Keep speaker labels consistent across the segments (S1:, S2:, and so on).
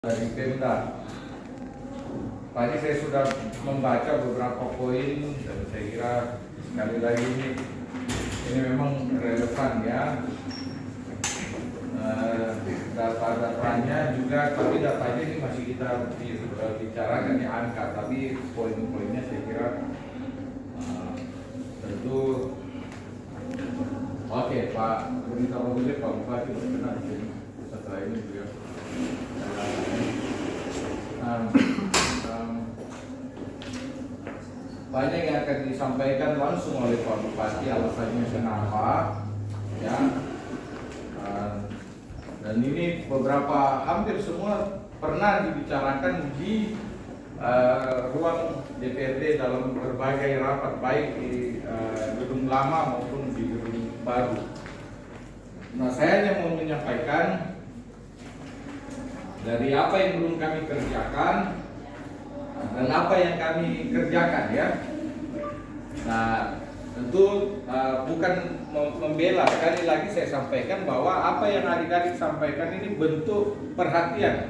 S1: dari Pemda. Tadi saya sudah membaca beberapa poin dan saya kira sekali lagi ini memang relevan ya. Data-datanya juga, tapi datanya ini masih kita bicarakan ya angka, tapi poin-poinnya saya kira tentu oke. Pak Berita Mobilir, Pak Bupati berkenan setelah ini beliau banyak yang akan disampaikan langsung oleh Pak Bupati, alasannya kenapa ya. Dan ini beberapa hampir semua pernah dibicarakan di ruang DPRD dalam berbagai rapat, baik di gedung lama maupun di gedung baru. Nah, saya hanya mau menyampaikan dari apa yang belum kami kerjakan dan apa yang kami kerjakan ya. Nah, tentu bukan membela, sekali lagi saya sampaikan bahwa apa yang adik-adik sampaikan ini bentuk perhatian.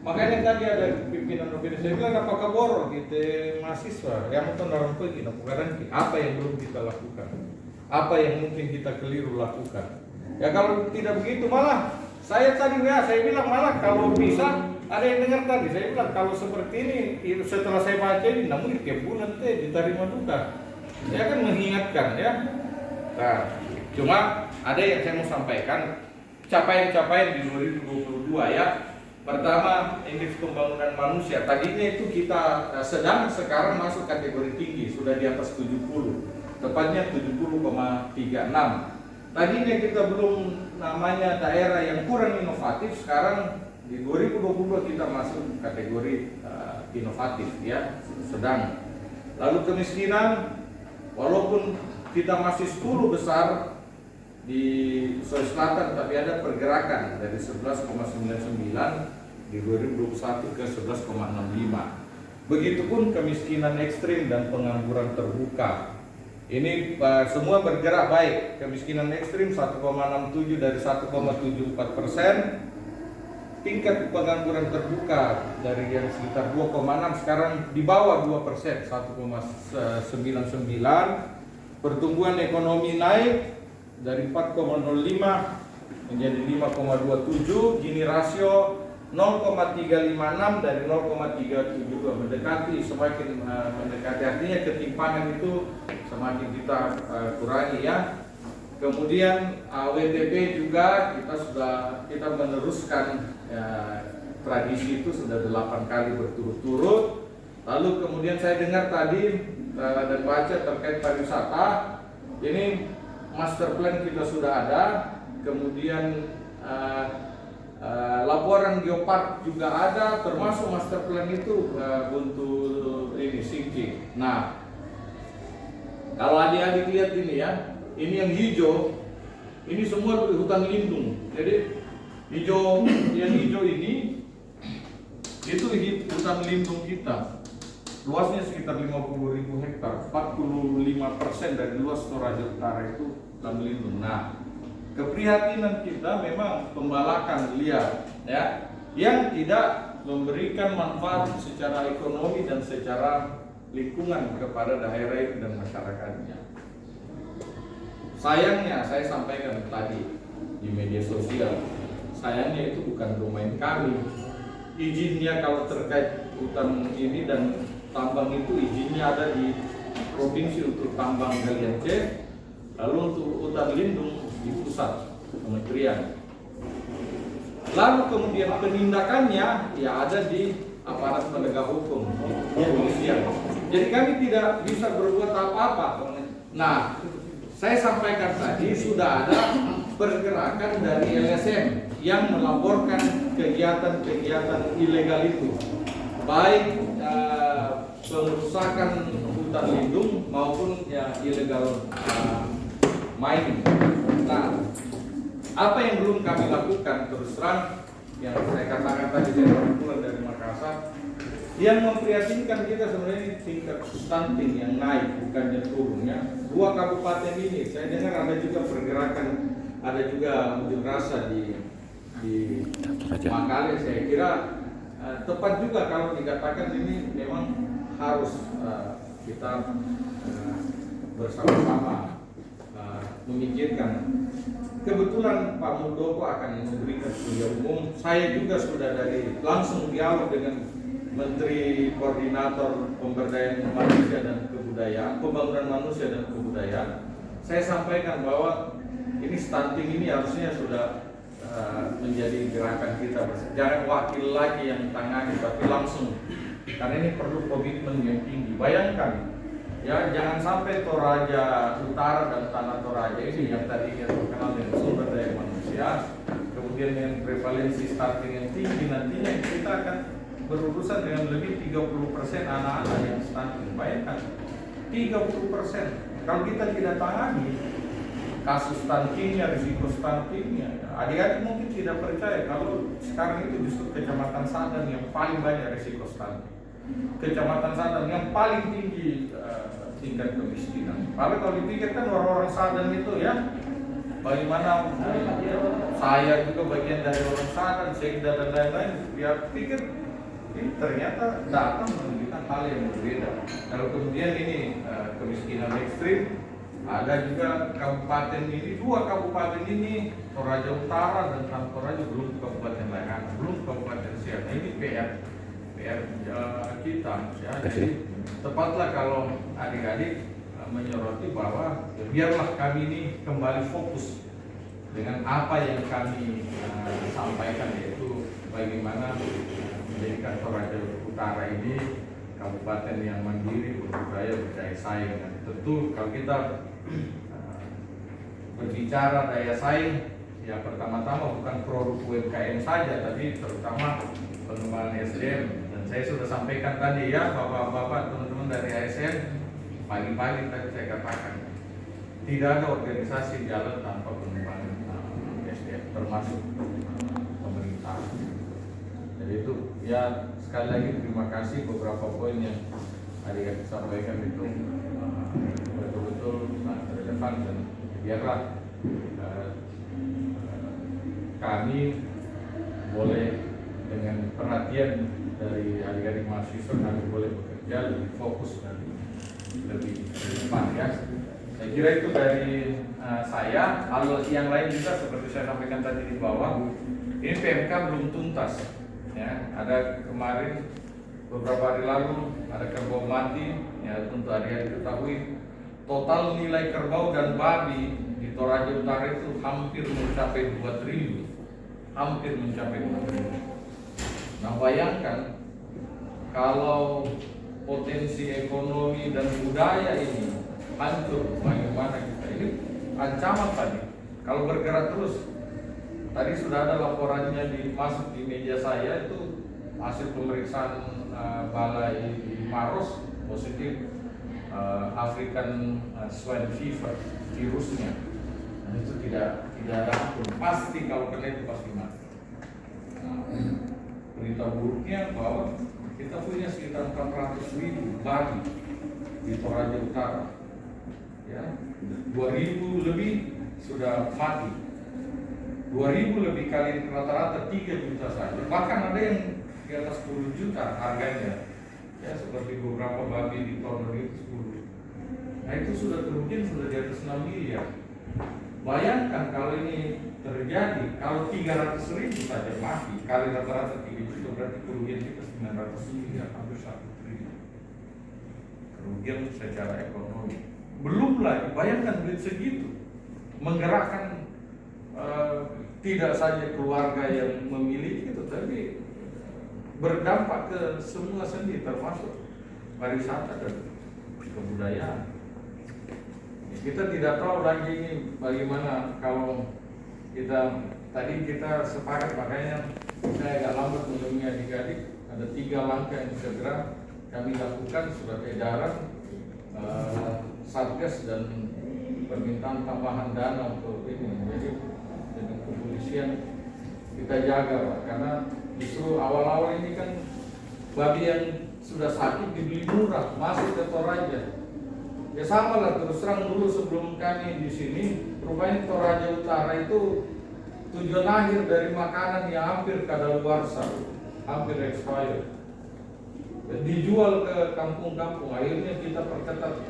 S1: Makanya tadi ada pimpinan opini, saya bilang apakah borong kita mahasiswa yang mau orang pergi, apa yang belum kita lakukan, apa yang mungkin kita keliru lakukan. Ya kalau tidak begitu malah saya bilang malah kalau bisa ada yang dengar tadi, saya bilang kalau seperti ini setelah saya baca ini namun ke bulan diterima duka. Saya kan mengingatkan ya. Nah, cuma ada yang saya mau sampaikan capaian-capaian di 2022 ya. Pertama, indeks pembangunan manusia. Tadinya itu kita sedang sekarang masuk kategori tinggi, sudah di atas 70. Tepatnya 70,36. Tadinya kita belum namanya daerah yang kurang inovatif, sekarang di 2022 kita masuk kategori inovatif ya, sedang. Lalu kemiskinan, walaupun kita masih 10 besar di Sulawesi Selatan, tapi ada pergerakan dari 11,99 di 2021 ke 11,65. Begitupun kemiskinan ekstrim dan pengangguran terbuka. Ini semua bergerak baik. Kemiskinan ekstrim 1,67 dari 1,74%. Tingkat pengangguran terbuka dari yang sekitar 2,6 sekarang di bawah 2%, 1,99. Pertumbuhan ekonomi naik dari 4,05 menjadi 5,27. Gini rasio 0,356 dari 0,372, mendekati, semakin mendekati, artinya ketimpangan itu semakin kita kurangi ya. Kemudian WTP juga kita meneruskan tradisi itu sudah 8 kali berturut-turut. Lalu kemudian saya dengar tadi dan baca terkait pariwisata, ini master plan kita sudah ada. Kemudian laporan geopark juga ada, termasuk master plan itu untuk ini sinking. Nah, kalau adik-adik lihat ini ya, ini yang hijau, ini semua hutan lindung. Jadi yang hijau ini itu hutan lindung kita. Luasnya sekitar 50.000 hektar, 45% dari luas Toraja Utara itu hutan lindung. Nah, keprihatinan kita memang pembalakan liar ya, yang tidak memberikan manfaat secara ekonomi dan secara lingkungan kepada daerah itu dan masyarakatnya. Sayangnya saya sampaikan tadi di media sosial, sayangnya itu bukan domain kami. Izinnya kalau terkait hutan ini dan tambang itu izinnya ada di provinsi untuk tambang galian C, lalu untuk hutan lindung di pusat kementerian. Lalu kemudian penindakannya ya ada di aparat penegak hukum, di kepolisian. Jadi kami tidak bisa berbuat apa-apa. Nah, saya sampaikan tadi sudah ada pergerakan dari LSM yang melaporkan kegiatan-kegiatan ilegal itu, baik pengerusakan hutan lindung maupun ya ilegal mining. Nah, apa yang belum kami lakukan terus terang yang saya katakan tadi, saya baru pulang dari Makassar, yang memprihatinkan kita sebenarnya tingkat stunting yang naik bukannya turun ya. 2 kabupaten ini saya dengar ada juga pergerakan, ada juga unjuk rasa di Makale. Saya kira tepat juga kalau dikatakan ini memang harus kita bersama-sama memikirkan. Kebetulan Pak Muldoko akan memberikan kuliah umum. Saya juga sudah langsung dialog dengan Menteri Koordinator Pemberdayaan Manusia dan Kebudayaan, Pembangunan Manusia dan Kebudayaan. Saya sampaikan bahwa ini stunting ini harusnya sudah menjadi gerakan kita. Jangan wakil lagi yang tangani, tapi langsung. Karena ini perlu komitmen yang tinggi. Bayangkan, ya jangan sampai Toraja Utara dan Tanah Toraja ini yang tadinya terkenal dengan sumber daya manusia, kemudian yang prevalensi stunting yang tinggi, nantinya kita akan berurusan dengan lebih 30% anak-anak yang stunting. Bayangkan, 30%. Kalau kita tidak tangani kasus stuntingnya, risiko stuntingnya, adik-adik mungkin tidak percaya kalau sekarang itu justru Kecamatan Sadang yang paling banyak risiko stunting. Kecamatan Sadang yang paling tinggi tingkat kemiskinan. Kalau dipikirkan orang-orang Sadang itu ya, bagaimana saya juga bagian dari orang Sadang, Sekda dan lain-lain, dia pikir ini ternyata datang menunjukkan hal yang berbeda. Kalau kemudian ini kemiskinan ekstrim, ada juga kabupaten ini, 2 kabupaten ini, Toraja Utara dan Tanah Toraja, belum Kabupaten Layangan, belum Kabupaten Siak. Ini PR kita ya. Jadi tepatlah kalau adik-adik menyoroti bahwa biarlah kami ini kembali fokus dengan apa yang kami sampaikan, yaitu bagaimana menjadikan Toraja Utara ini kabupaten yang mandiri, berdaya saing. Dan tentu kalau kita berbicara daya saing, ya pertama-tama bukan produk UMKM saja, tapi terutama pengembangan SDM. Dan saya sudah sampaikan tadi ya, bapak-bapak, teman-teman dari ASN, pagi-pagi tadi saya katakan, tidak ada organisasi jalan tanpa pengembangan SDM, termasuk pemerintah. Jadi itu ya, sekali lagi terima kasih, beberapa poin yang adik-adik sampaikan itu betul-betul relevan, dan biarlah kami boleh dengan perhatian dari adik-adik mahasiswa, kami boleh bekerja lebih fokus dan lebih depan ya. Saya kira itu dari saya. Hal yang lain juga seperti saya sampaikan tadi di bawah, ini PMK belum tuntas ya. Ada kemarin beberapa hari lalu ada kerbau mati ya, untuk adik-adik ketahui total nilai kerbau dan babi di Toraja Utara itu hampir mencapai 2 triliun, hampir mencapai 2 triliun. Nah bayangkan kalau potensi ekonomi dan budaya ini hancur, bagaimana kita ini ancaman tadi. Kalau bergerak terus, tadi sudah ada laporannya masuk di media saya, itu hasil pemeriksaan balai di Maros positif African swine fever virusnya. Nah, itu tidak ada ampun, pasti kalau kena itu pasti mati. Berita buruknya bahwa kita punya sekitar 400.000 babi di Toraja Utara, ya, 2.000 lebih sudah mati, 2.000 lebih kali rata-rata 3 juta saja, bahkan ada yang di atas 10 juta harganya, ya, seperti beberapa babi di tahun 2010. Nah itu sudah kerugian sudah di atas 6 miliar. Bayangkan kalau ini terjadi, kalau 300.000 saja mati, kali rata-rata 3 juta, berarti kerugian kita 900 miliar, hampir 1 triliun. Kerugian secara ekonomi. Belum lagi, bayangkan duit segitu menggerakkan tidak saja keluarga yang memiliki itu, tapi berdampak ke semua sendi, termasuk pariwisata dan kebudayaan. Kita tidak tahu lagi ini bagaimana kalau kita sepakat, makanya saya agak lambat menemui adik-adik. Ada 3 langkah yang segera kami lakukan, surat edaran, satgas, dan permintaan tambahan dana untuk ini. Jadi dengan kepolisian kita jaga Pak, karena justru awal-awal ini kan babi yang sudah sakit dibeli murah masuk ke Toraja. Ya sama lah, terus terang dulu sebelum kami di sini, rupanya Toraja Utara itu tujuan akhir dari makanan yang hampir kadaluarsa. hampir expired. Dan dijual ke kampung-kampung. Akhirnya kita perketat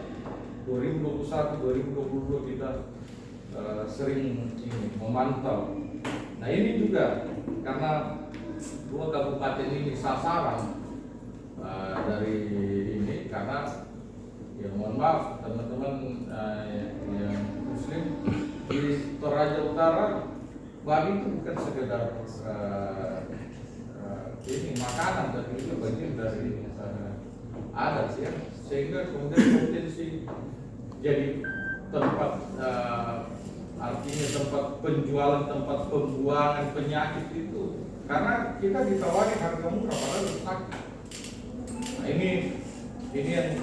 S1: 2021, 2022 kita sering ini memantau. Nah ini juga karena dua kabupaten ini sasaran dari ini, karena ya mohon maaf teman-teman yang muslim di Toraja Utara, babi itu bukan sekedar ini makanan, tapi itu bagian dari adat ya, sehingga kemudian potensi jadi tempat artinya tempat penjualan, tempat pembuangan penyakit itu, karena kita ditawari harga murah padahal sakit. Nah ini yang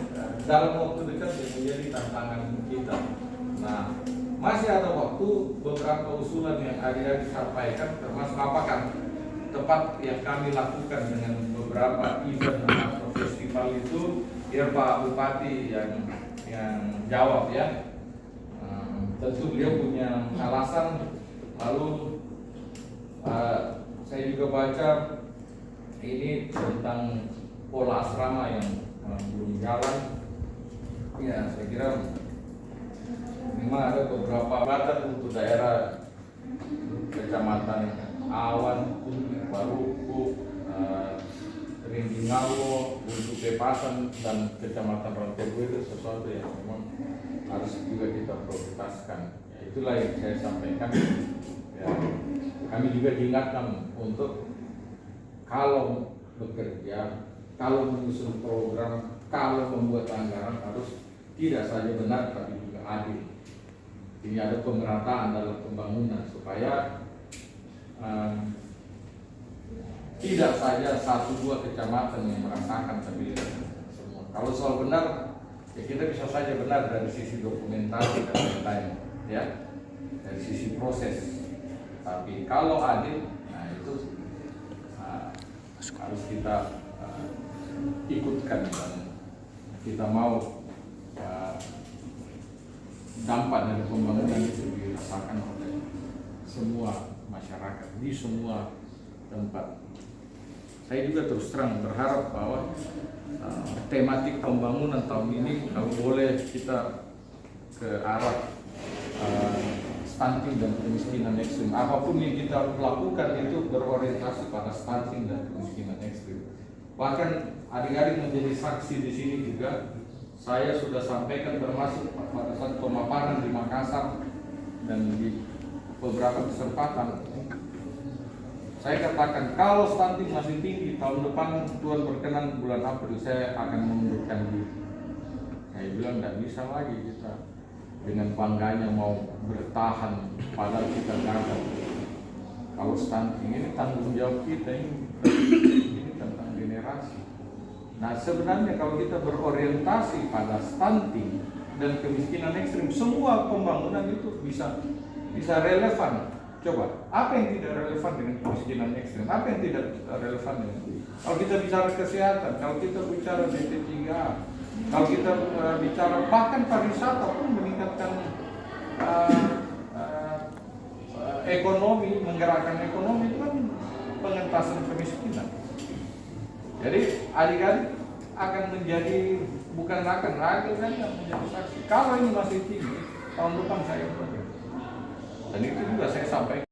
S1: dalam waktu dekat yang menjadi tantangan kita. Nah masih ada waktu, beberapa usulan yang adik-adik sampaikan, termasuk apakah tepat yang kami lakukan dengan beberapa event atau festival itu, biar Pak Bupati yang jawab ya. Tentu beliau punya alasan. Lalu saya juga baca ini tentang pola asrama yang belum jalan. Ya saya kira memang ada beberapa batas untuk daerah kecamatan Awan, Baruku, Ringginawo, untuk Pepasan dan kecamatan Rontego itu sesuatu yang memang harus juga kita prioritaskan. Ya, itulah yang saya sampaikan. Ya, kami juga diingatkan untuk kalau bekerja, kalau menyusun program, kalau membuat anggaran harus tidak saja benar tapi juga adil. Ini ada pemerataan dalam pembangunan supaya tidak saja 1-2 kecamatan yang merasakan, tapi semua. Kalau soal benar, ya kita bisa saja benar dari sisi dokumentasi dan lain-lain, ya, dari sisi proses. Tapi kalau adil, nah itu harus kita ikutkan dan kita mau dampak dari pembangunan itu dirasakan oleh semua masyarakat di semua tempat. Saya juga terus terang berharap bahwa tematik pembangunan tahun ini kalau boleh kita ke arah stunting dan kemiskinan ekstrim. Apapun yang kita lakukan itu berorientasi pada stunting dan kemiskinan ekstrim. Bahkan adik-adik menjadi saksi di sini juga. Saya sudah sampaikan termasuk pada saat pemaparan di Makassar dan di beberapa kesempatan. Saya katakan kalau stunting masih tinggi, tahun depan Tuhan berkenan bulan April saya akan mengundurkan diri. Saya bilang tidak bisa lagi kita dengan bangganya mau bertahan padahal kita gagal. Kalau stunting ini tanggung jawab kita, ini tentang generasi. Nah sebenarnya kalau kita berorientasi pada stunting dan kemiskinan ekstrim, semua pembangunan itu bisa relevan. Coba, apa yang tidak relevan dengan kemiskinan ekstrim? Apa yang tidak relevan dengan itu? Kalau kita bicara kesehatan, kalau kita bicara DP3A, kalau kita bicara bahkan pariwisata pun meningkatkan ekonomi, menggerakkan ekonomi, itu kan pengentasan kemiskinan. Jadi adik-adik akan menjadi, bukan akan yang menjadi saksi. Kalau ini masih tinggi, tahun depan saya bekerja. Dan itu juga saya sampaikan